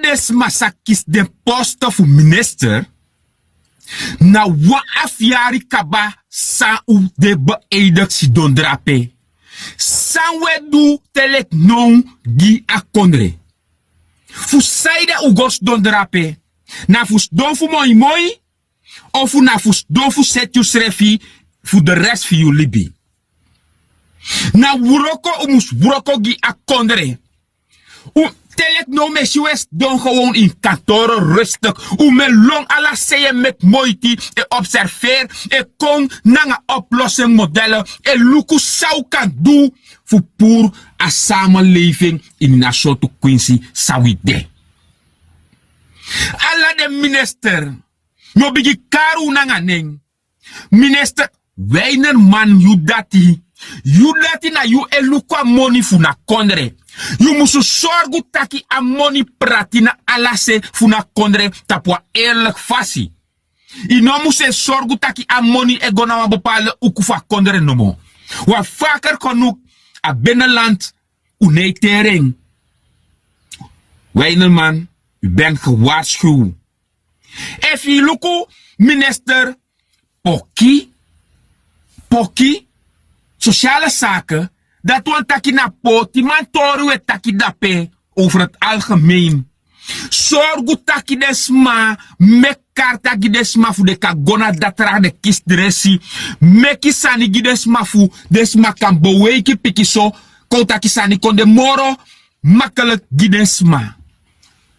des masakis de post of minister, na wa afiari kaba sa u de beëindig si dondrape. San we du telek non gi akondre. Fu saida ugos dondrape. Na fus don fu moi moi, of na fus don fu set you srefi, fu de rest fi you libi. Na wuroko umus wuroko gi akondre. Telek no me west don gewoon in kantoren rustig. Me long ala seye met moeite e observeer e kon nanga oplossing modellen e luku zou kan doen voor poer a samenleving in na soort Quincy Sawide. Ala de minister no bigi karu nanga ning. Minister Weinerman Yudati na yu eluka money fu na kondre. You musu sorgu taki a money pratina alase funa kondre tapwa eerlijk fasi. Ino musu sorgu taki a money e gona wa bepaalde ukufa kondre nomo. Wa vaker konuk a binnenland unetering. Weinerman, u bent gewaarschuwd. If you luku minister Poki, sociale zaken, dat we taki na poti, man toru we taki dape over het algemeen. Zorgu taki desma, mekar taki desma fu de kagona datra de kistdresi, meki sani gidesma fu desma kan beweki pikiso, ko taki sani kon de moro, makkelijk gidesma.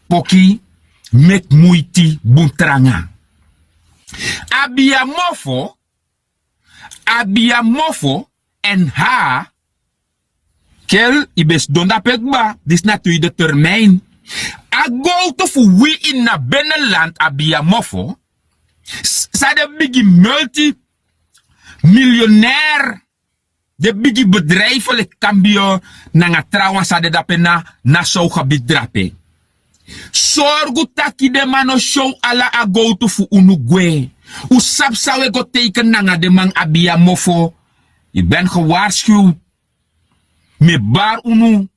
Poki, mek muiti buntranga. Abiamofo en ha, kel ibes donda pekba, dis natuurlijk de termijn. A go to fu wie in na binnenland Abiamofo, sa de bigi multi-miljonair, de bigi bedrijven le cambio nanga trouwens sa de dapena na so gebied drape. Sorgu taki de mano show ala a go to fu unugwe. U sap sawe go teken nanga de man Abiamofo. Je bent gewaarschuwd. Me bar unu.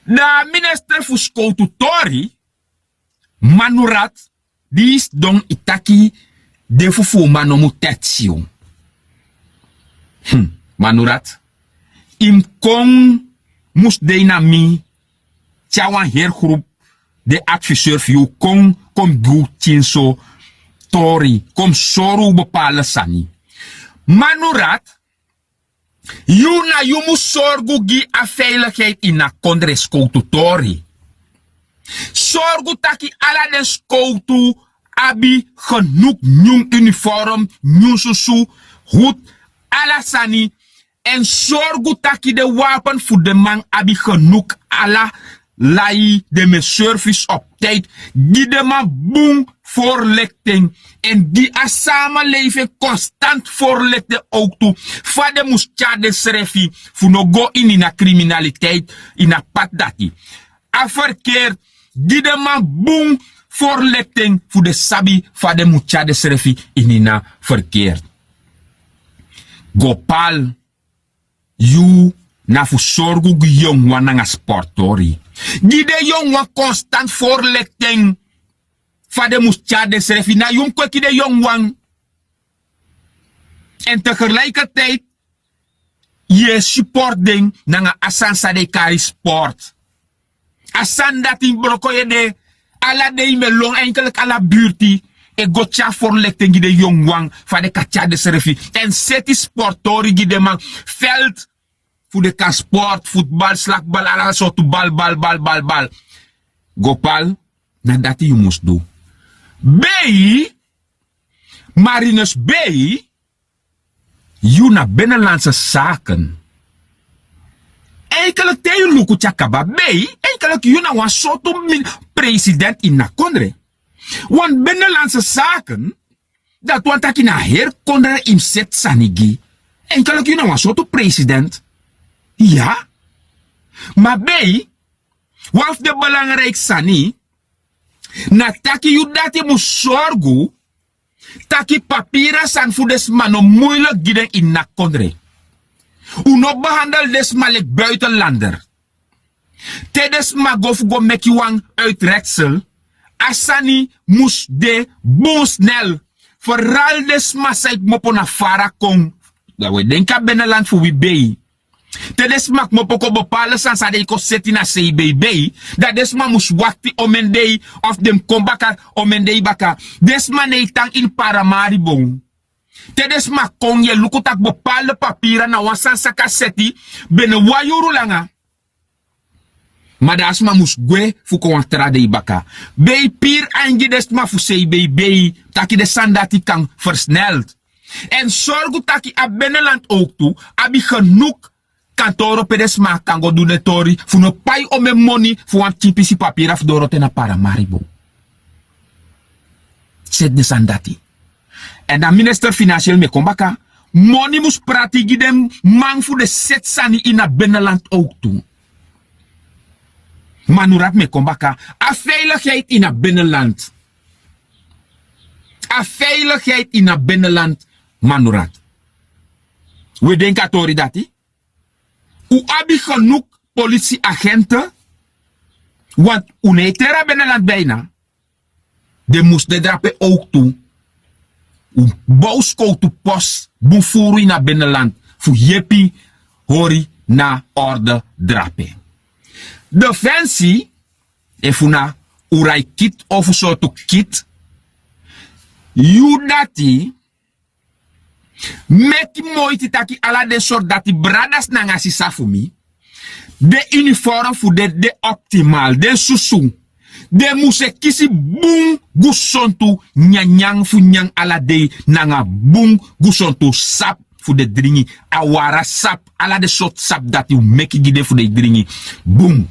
Da minister fu skoutu tori. Manurat. Dis don itaki de fu mano mutetio. Manurat. Im kong mus de na mi. Tjawan heergroep. De adviseur voor kon du tinso tori kom soru bepalen sani. Manurat, you moet zorgen gi a veiligheid in na kondre skoutu tori. Zorgu taki ala den skoutu abi genoeg nieuw uniform, nieuw susu, hoed, ala sani. En zorgu taki de wapen voor de man abi genoeg ala lai de me service op tijd, die de man boom voorlichting en die a samenleving constant voorlichten ook toe. Vader moest de srefi voor no go in na criminaliteit in na pad dati. A verkeer, die de man boom voorlichting voor de sabi vader moest de srefi in na verkeer. Gopal, you na fu sorgu gu jong wananga sportori. Die de jong wan constant voorlichting. Vader moest de srefi na jong kweki de jong wan. En tegelijkertijd je supporting nanga asansa de kari sport. Asan dat in broko je de ala de me long enkelijk ala buurti. E gotcha voorlichting die de jong wan van de katja de srefi. En seti sportori die de man veld. Voor de kan sport, voetbal, slagbal, alle soorten bal. Gopal, nadat je moest doen. B, Marinus B, je naar binnenlandse zaken. Eigenlijk te je luku chakaba B, eigenlijk je naar een soort president in na kondre. Want binnenlandse zaken, dat want dat je naar heer kondre in zet sanigi. Eigenlijk je naar een soort president. Ja, maar bij, wat de belangrijk sani, na taki you dati moet zorgen, taki papieren zijn voor des mano moeilijk giden in na kondre. U no behandel des malik buitenlander. Tedes ma go meki wang uitreksel. Asani moest de boom snel. Vooral des ma sait mopo na fara kong. Dat we denken binnenland voor wie bij. Tedes mak mopo ko bepalen san sa de ko seti na CBB. Dat des ma moest wakti omendei of dem kombaka omendei baka. Des ma ne tang in Paramaribo. Tedes ma kong ye lukutak bepaalde papieren na wasan sa kaseti. Bene wayuru langa. Maar dat is maar moest gwe voor kontrade ibaka. Bij pier angi desma voor CBB. Taki de sandati kan versneld. En zorg taki a binnenland ook toe. Abi genoeg kantoro pedesma kan go doen de tori. Voor no pai ome money. Voor een typische papier af dorote na Paramaribo. Zet de sandati. En dan minister financieel me kombaka. Money moest praten dem man voor de set sani in a binnenland ook toe. Manurat me kombaka. A veiligheid in het binnenland. A veiligheid in het binnenland. Manurat. We denken tori dati. U abi genoeg politieagenten. Want unetera binnenland bijna. De moest de drape ook toe. U bouwsko to post. Bufuru in het binnenland. Voor jepi hori na orde drape. Defensie, efuna urai kit of soort kit, yudati, meki moiti taki ala de soort dati bradas nangasi safumi, de uniform voor de optimal, de susu, de muse kisi boom gusontu nyanyang fu nyang ala de nanga boom gusontu sap. Voor de dringi, awara sap, ala de soort sap dat u meki gide voor de dringi, boom.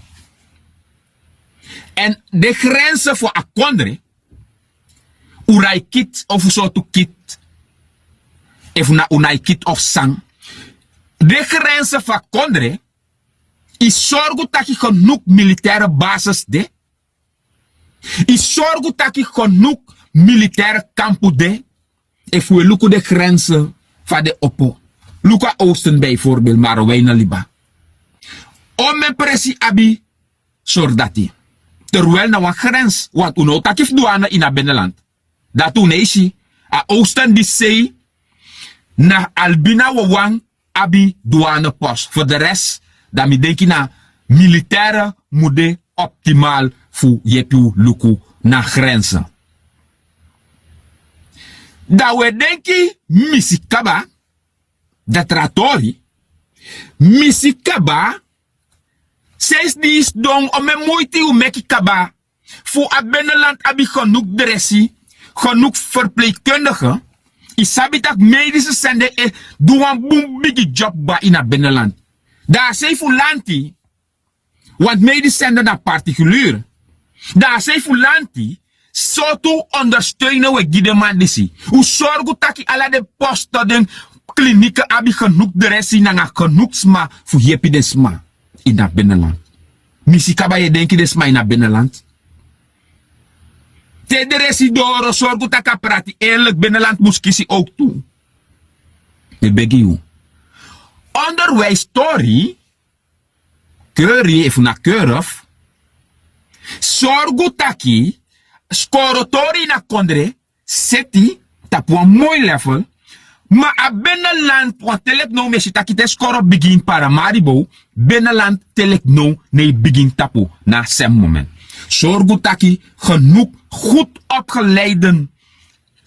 En de grenzen voor akondre, urai kit of soort kit, even na unai kit of sang. De grenzen van akondre, is zorgen dat je genoeg militaire basis de, is zorgen dat je genoeg militaire kampen de, even we lukken de grenzen van de oppo. Luka Oosten bijvoorbeeld, maar wijna liba. Om mijn pressie abi, soldati. Terwijl na een grens, want uno takif douane in het binnenland. Dat uneisi, a Oosten die zei, na albina wawang abi douane post. Voor de rest, dan mi denki na militaire moede optimaal voor jepu luku na grenzen. Dat we denki misikaba, dat tratori, misikaba, Zes die is dong om een moeite u meki kaba. Voor a binnenland abi genoeg dressie, genoeg verpleegkundigen. Isabi tak medische zende doen een boom big job ba in a binnenland. Daar zijn voor lanti. Want medische zende na particulier. Daar zijn voor lanti. Zo toe ondersteunen we gideman disi. U zorgen taki ala de posten den klinieken abi genoeg dressie na genoeg sma voor jepi de sma. In dat binnenland. Misi kaba je denki des ma in dat binnenland. Te de residoro zorgu taka prati eerlijk binnenland muskisi ook toe. De begi u. Onderwijs story. Keurie even na keurif. Zorgu taki. Skorotori na kondre. Seti. Tapu een mooi level. Maar a binnenland, want telek no me sita kite skoro begin Paramaribo, binnenland telek no ne begin tapu na sem moment. Zorgu taki genoeg goed opgeleide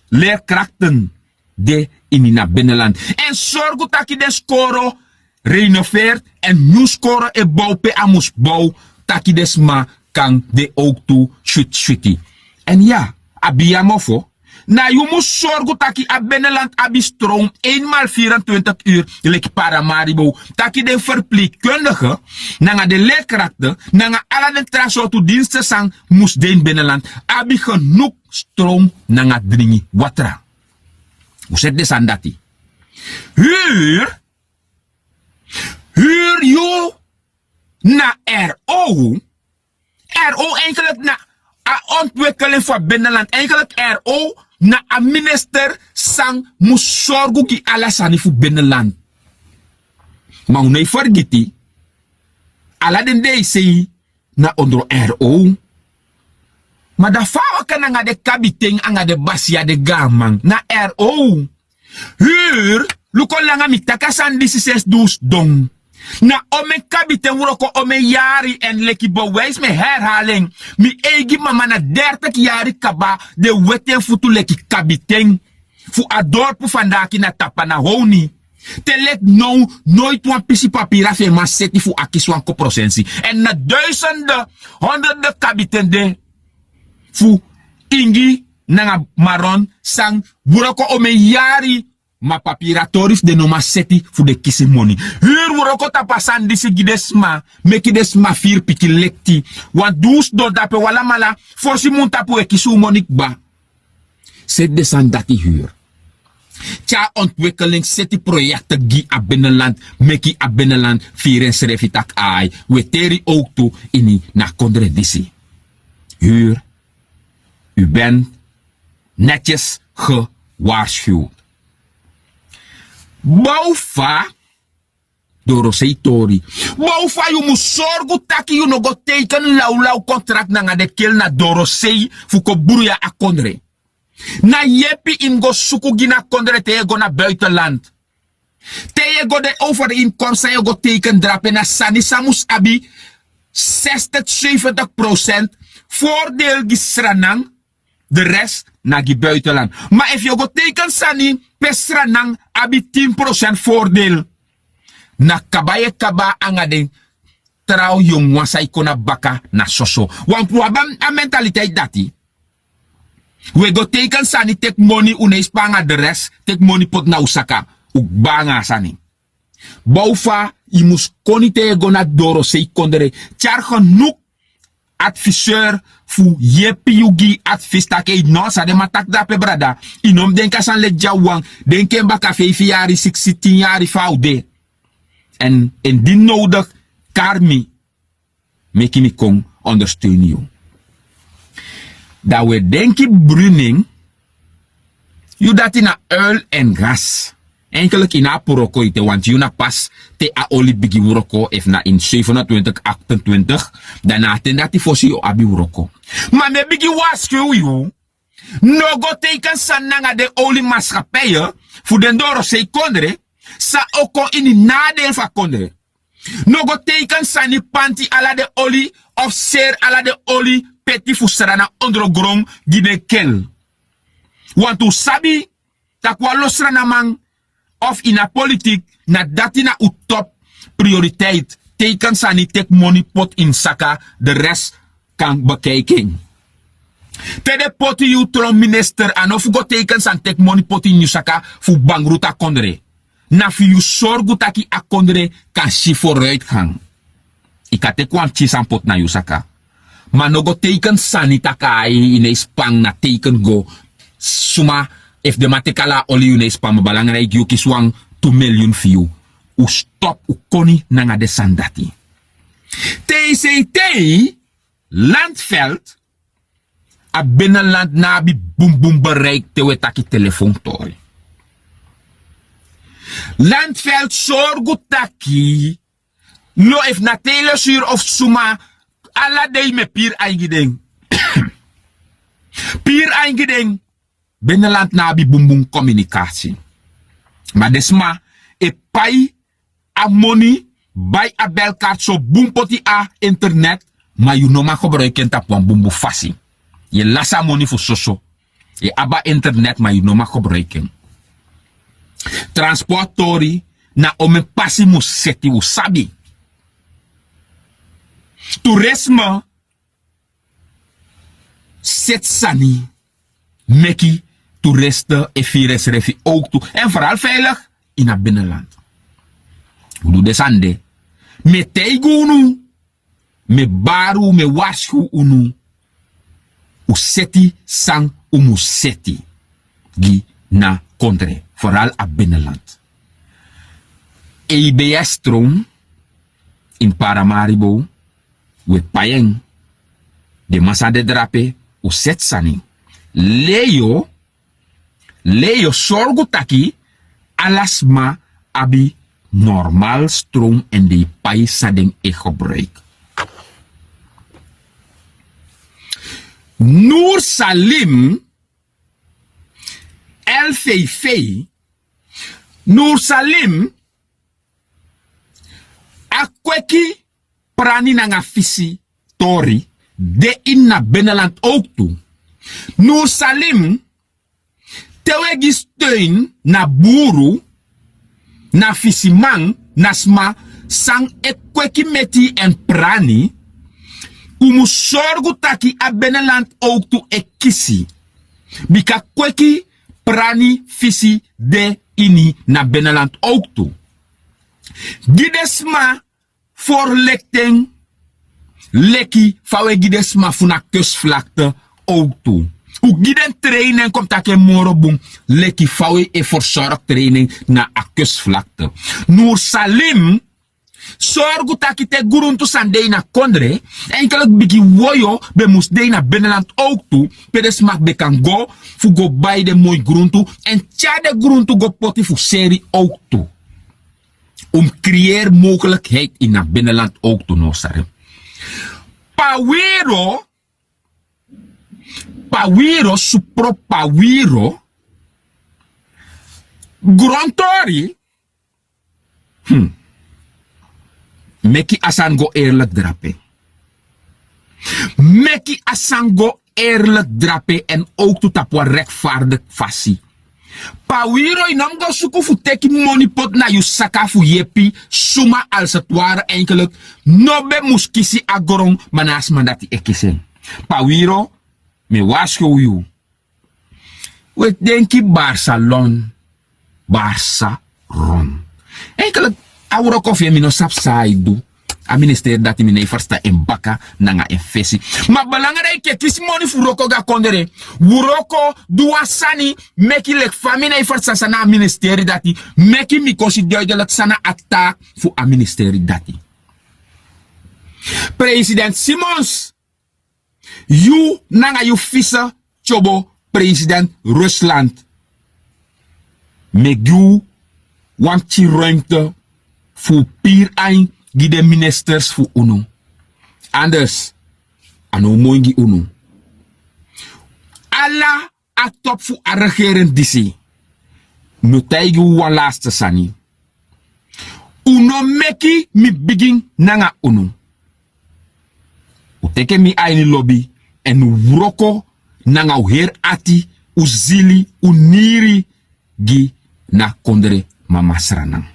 leerkrachten de in na binnenland. En zorgu taki de skoro renoveert en nu skoro e bouw pe amus bouw taki desma kan de ook toe shuti. En ja, abiyamofo. Na je moet zorgen dat je aan binnenland abi stroom 1 maal 24 uur like Paramaribo. Dat je de verpleegkundige, na de leerkrachten, na alle de transporten diensten sang moest den binnenland abi genoeg stroom na dringi watra. Hoe zet de sandati? Huur je na RO. RO eigenlijk na ontwikkeling van binnenland. Eigenlijk RO na een minister sang moest zorgen ki alles aan voor binnenland. Maar hoe nee vergeti, ala den day say na ondro RO. Maar da fawa kan nga de kabiteng anga de basia de gamang na RO. Huur, luko langa mitakasan disises dus dong. Na ome kabiteng wuroko ome yari en leki bewijs me herhaling. Mi egi mama na 30 jari kaba de weten futu leki kabiteng. Fu adorpu vandaki na tapa na honi. Telek nou nooit wan pisi papira fe ma seti fu akiswan ko prosensi. En na duizenden, honderden kabiten de fu ingi nanga maron sang buroko ome yari ma papira torif de no ma seti fu de kisi money. Huur buroko tapasan disi gidesma meki desma fir piki lekti. Wan dus do dape wala mala forsi muntapu e kisu monik ba. Zet de san dati huur. Tja ontwikkeling seti projecten gi a binnenland, meki a binnenland, vieren schrefitak ai, weteri ook toe in na kondredisi. Huur, u bent netjes gewaarschuwd. Boufa, Doroseitori. Boufa, you moet zorgen dat je nog go teken lauw contract na de kel na Dorosei, fuko buruya a kondre. Na yepi ingo suku gina kondre te go na buitenland. Te go de overinkomsten je go teken drapen na sani samus abi 60-70% voordeel gisranang, de rest na gi buitenland. Maar if je go teken sani pesranang abi 10% voordeel. Na kabaye kaba angade trao yung wasai kona baka na soso. Wan puabam a mentaliteit dati. We go teken sani take money uneis panga de rest, take money pot na usaka. Uk banga sani. Boufa, je moest konite go na doro sei kondere. Char genoeg adviseur fu yepi yugi advis take no sa de matak dape brada. Inom denka san le jawang, denken baka 5 jari, 16 jari faude. En indien nodig, karmi, meki mi kong ondersteunen you. Dat we denken bruning, you dat in a uil en gas. Enkelijk in a poroko ite, want you na pas te a oli bigi uroko, if na in 27, 28, dan ten dat die fosi o abi uroko. Maar me bigi waarschuw you, no go teken sananga de oli maatschappij, voor den doro sei kondre, sa oko in nadeel van kondre. No go teken sani panti ala de oli, of ser ala de oli, peti fusrana ondergrond gine kel. Want u sabi, takwa losrana man, of in a politiek, na datina u top prioriteit. Teken sani tek money pot in saka, de rest kan bekijken. Tede poti u tron minister, en of go teken san tek money pot in saka, fu bangruta kondre. Na fi u sorgu taki a kondre, kan si vooruitgang. Ika te kwam chisan pot na saka. Maar no go teken sanitakai in spang na teken go suma if de matekala oli in spang belangrijk you kiswang 2 million view. U stop u koni nanga de sandati. TCT Landveld a binnenland nabi boom boom bereik te wetaki telefoontori. Landveld zorgu taki lo if na telesuur of suma alla day me pier eingeding. Pier eingeding. Binnenland nabi bumbung communicatie. Maar desma e pai a money bij a belkaart so bumpoti a internet. Maar you no ma gebruiken tap wan bumbu fasi. Je lasa money voor soso. Je aba internet maar you no ma gebruiken. Transportori na ome passi mu seti u sabi. Toerisme zet sani meki toeristen en virus refi ook toe. En vooral veilig in het binnenland. Hoe doe de sande? Me teigunu, me baru, me washu unu. U seti sang umu seti. Gi na kontre. Vooral het binnenland. EBS stroom in Paramaribo. We payeng de massa de drape u set sani. Leo sorgu taki alasma abi normaal stroom en de pay sadeng e gebruik. Nur Salim El Feifei. Nur Salim akweki prani nanga fisi tori de in na Beneland ook toe. Nur Salim tewegi steun na buru na fisimang nasma sang ekweki meti en prani umu sorgu taki a Beneland ook toe ekisi bika kweki prani fisi de ini na Beneland ook toe. Gidesma voor lekting leki fawe gidesma funa kustvlakte ook toe. U giden training komt take morobung leki fawe e verzorg training na a kustvlakte. Nur Salim sorgu taki te guruntu sandei na kondre enkelek biki woyo be musdei na Beneland ook toe pedesmak be kan go fu go bij de mooi gruntu en tjade gruntu go poti fu seri ook toe. Creëer mogelijkheid in na Binnenland ook toe no sare. Pawiro supro pawiro grontori meki asango eerlijk drape. Meki asango eerlijk drape en ook toe tapwa rechtvaardig fassie. Pawiro inam go suku fu teki money pot na yu saka fu yepi suma als het ware enkelijk nobe muskisi agorong manas mandati ekisen. Pawiro me washo yu. We denki Barça ron. Enkelijk awro kofi mino sapsaidu. A minister dati mine farsta en baka nanga en fesi. Ma belangrijke ke kisi moni fu roko ga kondere. Wuroko duwa sani meki lek famine farsta sana a ministeri dati. Meki mi consider dat sana attack fu a ministeri dati. President Simons. You nanga you visa chobo president Rusland. Megu wanti ruimte fu pier ein gide ministers fu uno. Anders, ano moingi uno. Alla a top fu a regeren disi. Nutaigi wan laatste sani. Uno meki mi begin nanga uno. Uteke mi aini lobby en wroko nanga uher ati uzili uniri gi na kondre mama sranang.